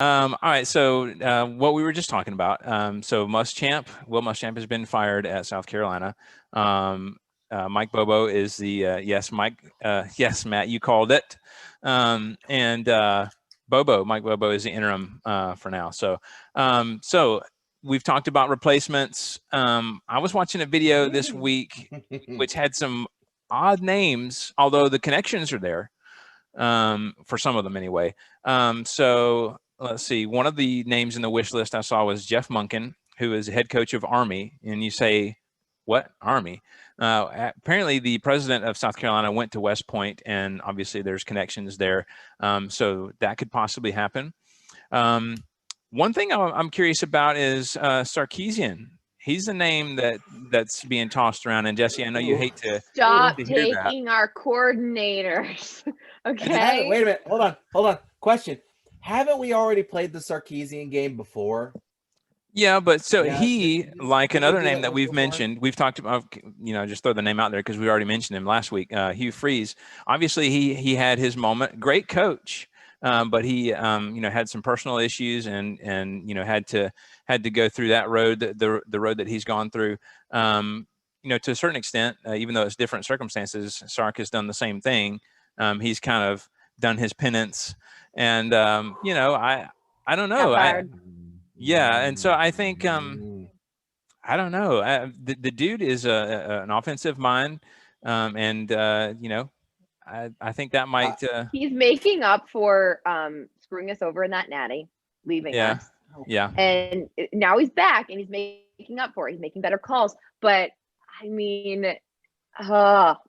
All right. So what we were just talking about. So Will Muschamp has been fired at South Carolina. Mike Bobo is the yes, Mike. Yes, Matt, you called it. And Mike Bobo is the interim for now. So we've talked about replacements. I was watching a video this week which had some odd names, although the connections are there for some of them anyway. So let's see. One of the names in the wish list I saw was Jeff Monken, who is head coach of Army. And you say, what Army? Apparently, the president of South Carolina went to West Point, and obviously there's connections there. So that could possibly happen. One thing I'm curious about is Sarkisian. He's a name that's being tossed around. And Jesse, I know you hate to stop to hear that. taking our coordinators. Okay. Wait a minute. Hold on. Question: haven't we already played the Sarkisian game before? Yeah, but so Yeah, he, like did we another do name that that once we've before? mentioned, we've talked about, just throw the name out there because we already mentioned him last week. Hugh Freeze. Obviously, he had his moment. Great coach, but he had some personal issues and had to go through that road, the road that he's gone through. To a certain extent, even though it's different circumstances, Sark has done the same thing. He's kind of done his penance, and I don't know. Yeah, and so I think I don't know. The dude is an offensive mind, and I think that might. He's making up for screwing us over in that natty, leaving Yeah, us. yeah. And now he's back and he's making up for it. He's making better calls. But I mean,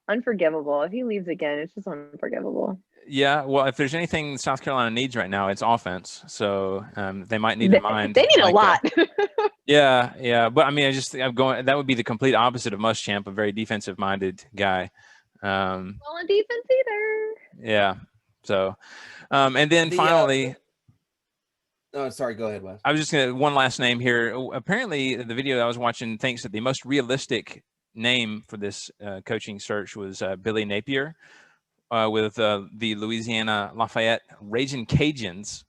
unforgivable. If he leaves again, it's just unforgivable. Yeah, well, if there's anything South Carolina needs right now, it's offense. So they might need a mind. They need a lot. Yeah, but I mean, I'm going. That would be the complete opposite of Muschamp, a very defensive-minded guy. Well, in defense either. Yeah. So, and then finally. Oh, sorry. Go ahead, Wes. I was just gonna one last name here. Apparently, the video that I was watching thinks that the most realistic name for this coaching search was Billy Napier. With the Louisiana Lafayette Ragin' Cajuns.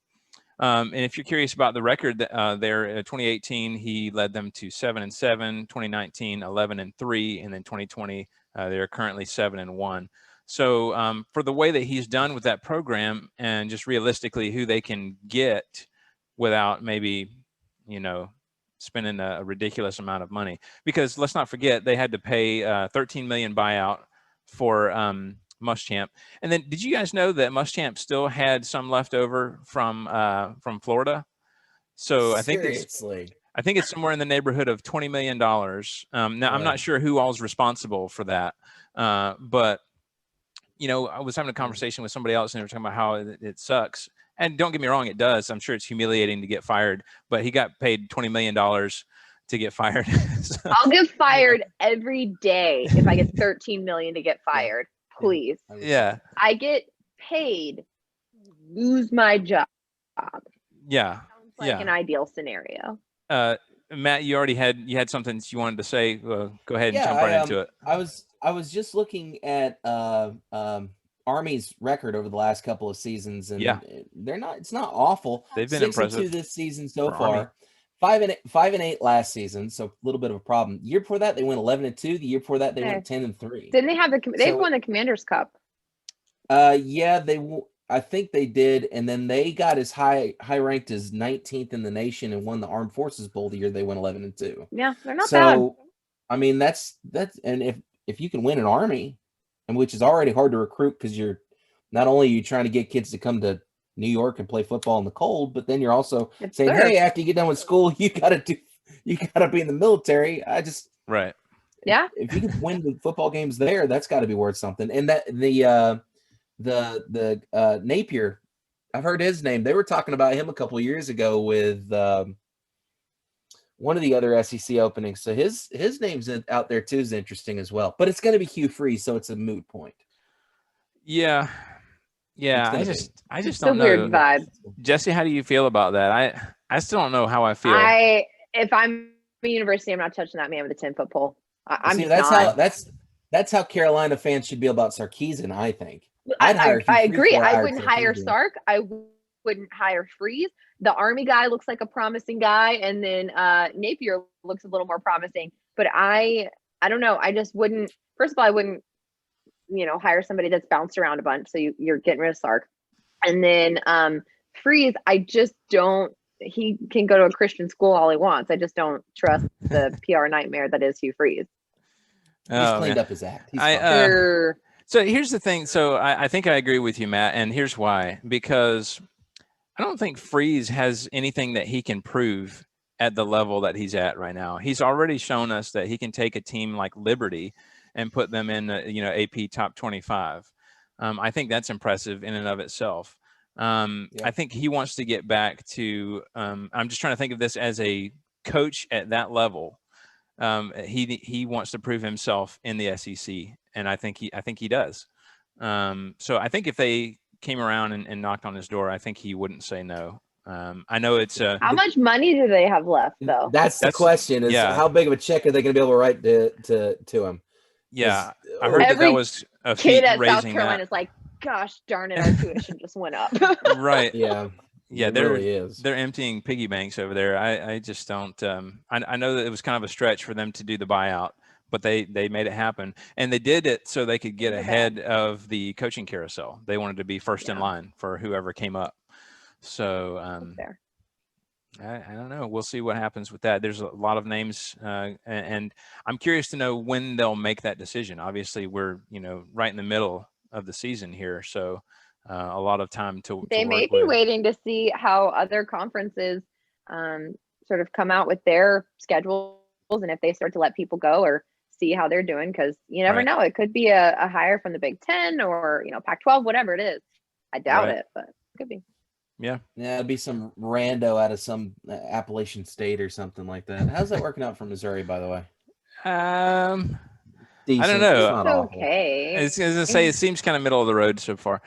And if you're curious about the record there, 2018, he led them to 7-7, 2019, 11-3, and then 2020, they're currently 7-1. So for the way that he's done with that program and just realistically who they can get without maybe, spending a ridiculous amount of money, because let's not forget they had to pay $13 million buyout for Muschamp. And then did you guys know that Muschamp still had some left over from Florida? So I think it's somewhere in the neighborhood of $20 million. Now I'm not sure who all's responsible for that. But I was having a conversation with somebody else and they were talking about how it sucks. And don't get me wrong, it does. I'm sure it's humiliating to get fired, but he got paid $20 million to get fired. So. I'll get fired every day if I get $13 million to get fired. Please. Yeah. I get paid, lose my job. Yeah. Sounds like an ideal scenario. Matt, you had something you wanted to say. Go ahead and jump right into it. I was just looking at Army's record over the last couple of seasons, and it's not awful. They've been impressive 6-2 this season so far. 5-8 last season, so a little bit of a problem. The year before that, they went 11-2. The year before that, they went 10-3. Didn't they have they've won the Commanders Cup? Yeah, I think they did, and then they got as high ranked as 19th in the nation and won the Armed Forces Bowl the year they went 11-2. Yeah, they're not bad. So, I mean, that's and if you can win an Army, and which is already hard to recruit because you're not only are you trying to get kids to come to New York and play football in the cold, but then you're also saying, hey, after you get done with school, you gotta be in the military. Right. Yeah. If you can win the football games there, that's got to be worth something. And that the Napier, I've heard his name. They were talking about him a couple of years ago with one of the other SEC openings. So his name's out there too is interesting as well. But it's going to be Hugh Freeze, so it's a moot point. Yeah. Yeah, I just don't know. Weird vibe. Jesse, how do you feel about that? I still don't know how I feel. If I'm a university, I'm not touching that man with a 10-foot pole. That's how Carolina fans should be about Sarkisian, I think. I agree. I wouldn't hire Sark. I wouldn't hire Freeze. The Army guy looks like a promising guy, and then Napier looks a little more promising. But I don't know. I just wouldn't. First of all, I wouldn't, hire somebody that's bounced around a bunch. So you're getting rid of Sark, and then Freeze. I just don't. He can go to a Christian school all he wants. I just don't trust the PR nightmare that is Hugh Freeze. He's cleaned up his act. He's fine. So here's the thing. So I think I agree with you, Matt, and here's why. Because I don't think Freeze has anything that he can prove at the level that he's at right now. He's already shown us that he can take a team like Liberty and put them in, AP top 25. I think that's impressive in and of itself. I think he wants to get back to, I'm just trying to think of this as a coach at that level. He wants to prove himself in the SEC, and I think he does. So I think if they came around and knocked on his door, I think he wouldn't say no. I know it's how much money do they have left, though? That's the question: is how big of a check are they going to be able to write to him? Yeah, I heard that was a kid at raising South Carolina is like, gosh darn it, our tuition just went up. Right. Yeah. Yeah, they're emptying piggy banks over there. I just don't. I know that it was kind of a stretch for them to do the buyout, but they made it happen, and they did it so they could get ahead of the coaching carousel. They wanted to be first in line for whoever came up. So I don't know. We'll see what happens with that. There's a lot of names, and I'm curious to know when they'll make that decision. Obviously, we're right in the middle of the season here, so. A lot of time to they may be waiting to see how other conferences sort of come out with their schedules, and if they start to let people go or see how they're doing, because you never know. It could be a hire from the Big Ten or Pac-12, whatever it is. I doubt it, but it could be. Yeah, it'd be some rando out of some Appalachian state or something like that. How's that working out for Missouri, by the way? Decent. I don't know. It's not okay. As I say, it seems kind of middle of the road so far.